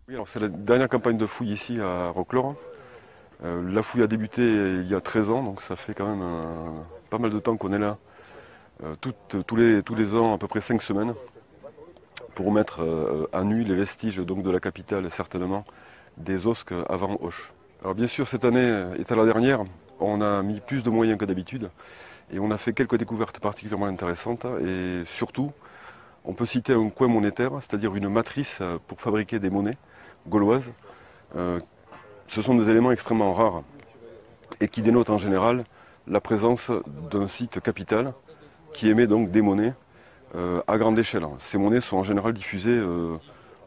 Oui, alors c'est la dernière campagne de fouille ici à Roclore. La fouille a débuté il y a 13 ans, donc ça fait quand même pas mal de temps qu'on est là, tous les ans, à peu près 5 semaines, pour mettre à nu les vestiges donc, de la capitale, certainement, des osques avant Auch. Alors bien sûr, cette année, étant la dernière, on a mis plus de moyens que d'habitude, et on a fait quelques découvertes particulièrement intéressantes, et surtout, on peut citer un coin monétaire, c'est-à-dire une matrice pour fabriquer des monnaies gauloises. Euh, Ce sont des éléments extrêmement rares et qui dénotent en général la présence d'un site capital qui émet donc des monnaies à grande échelle. Ces monnaies sont en général diffusées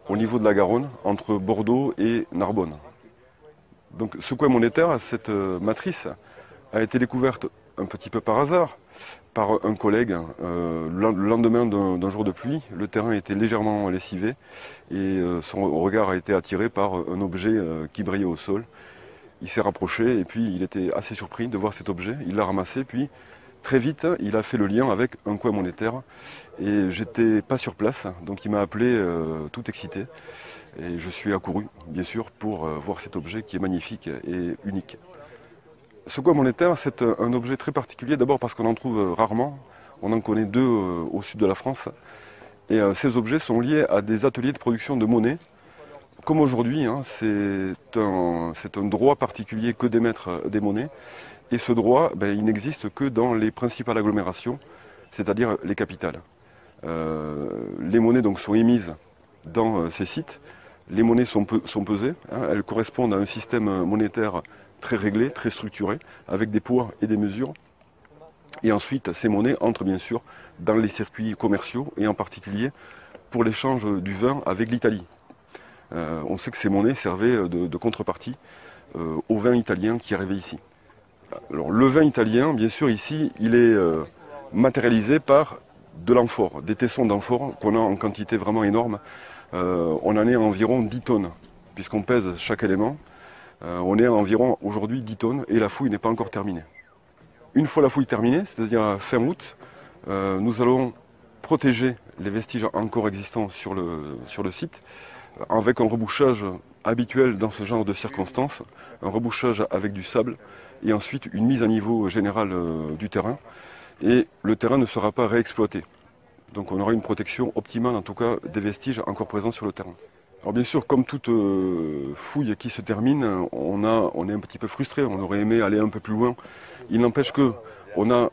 au niveau de la Garonne, entre Bordeaux et Narbonne. Donc ce coin monétaire, cette matrice, a été découverte un petit peu par hasard par un collègue le lendemain d'un jour de pluie. Le terrain était légèrement lessivé et son regard a été attiré par un objet qui brillait au sol. Il s'est rapproché et puis il était assez surpris de voir cet objet. Il l'a ramassé, puis très vite il a fait le lien avec un coin monétaire. Et j'étais pas sur place, donc il m'a appelé tout excité. Et je suis accouru, bien sûr, pour voir cet objet qui est magnifique et unique. Ce coin monétaire, c'est un objet très particulier, d'abord parce qu'on en trouve rarement. On en connaît deux au sud de la France. Et ces objets sont liés à des ateliers de production de monnaie. Comme aujourd'hui, hein, c'est un droit particulier que d'émettre des monnaies. Et ce droit, il n'existe que dans les principales agglomérations, c'est-à-dire les capitales. Les monnaies donc, sont émises dans ces sites. Les monnaies sont pesées. Hein, elles correspondent à un système monétaire très réglé, très structuré, avec des poids et des mesures. Et ensuite, ces monnaies entrent bien sûr dans les circuits commerciaux, et en particulier pour l'échange du vin avec l'Italie. On sait que ces monnaies servaient de contrepartie au vin italien qui arrivait ici. Alors, le vin italien, bien sûr, ici, il est matérialisé par de l'amphore, des tessons d'amphore qu'on a en quantité vraiment énorme. On en est à environ 10 tonnes, puisqu'on pèse chaque élément. On est à environ aujourd'hui 10 tonnes et la fouille n'est pas encore terminée. Une fois la fouille terminée, c'est-à-dire fin août, nous allons protéger les vestiges encore existants sur le site avec un rebouchage habituel dans ce genre de circonstances, un rebouchage avec du sable et ensuite une mise à niveau générale du terrain. Et le terrain ne sera pas réexploité. Donc on aura une protection optimale en tout cas des vestiges encore présents sur le terrain. Alors bien sûr, comme toute fouille qui se termine, on est un petit peu frustré, on aurait aimé aller un peu plus loin. Il n'empêche que on a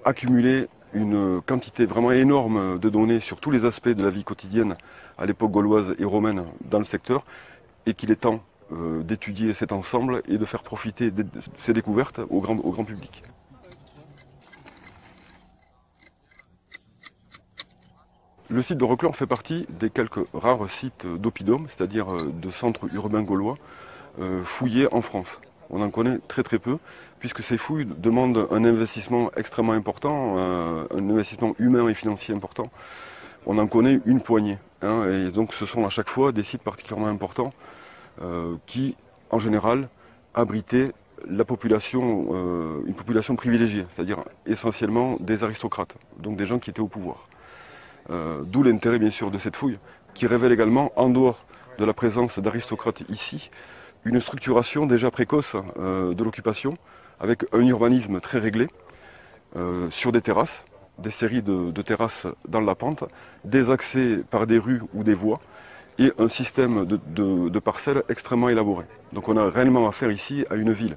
accumulé une quantité vraiment énorme de données sur tous les aspects de la vie quotidienne à l'époque gauloise et romaine dans le secteur, et qu'il est temps d'étudier cet ensemble et de faire profiter de ces découvertes au grand public. Le site de Roclore fait partie des quelques rares sites d'oppidum, c'est-à-dire de centres urbains gaulois, fouillés en France. On en connaît très très peu, puisque ces fouilles demandent un investissement extrêmement important, un investissement humain et financier important. On en connaît une poignée, hein, et donc ce sont à chaque fois des sites particulièrement importants qui, en général, abritaient la population, une population privilégiée, c'est-à-dire essentiellement des aristocrates, donc des gens qui étaient au pouvoir. D'où l'intérêt bien sûr de cette fouille, qui révèle également, en dehors de la présence d'aristocrates ici, une structuration déjà précoce de l'occupation, avec un urbanisme très réglé, sur des terrasses, des séries de terrasses dans la pente, des accès par des rues ou des voies, et un système de parcelles extrêmement élaboré. Donc on a réellement affaire ici à une ville.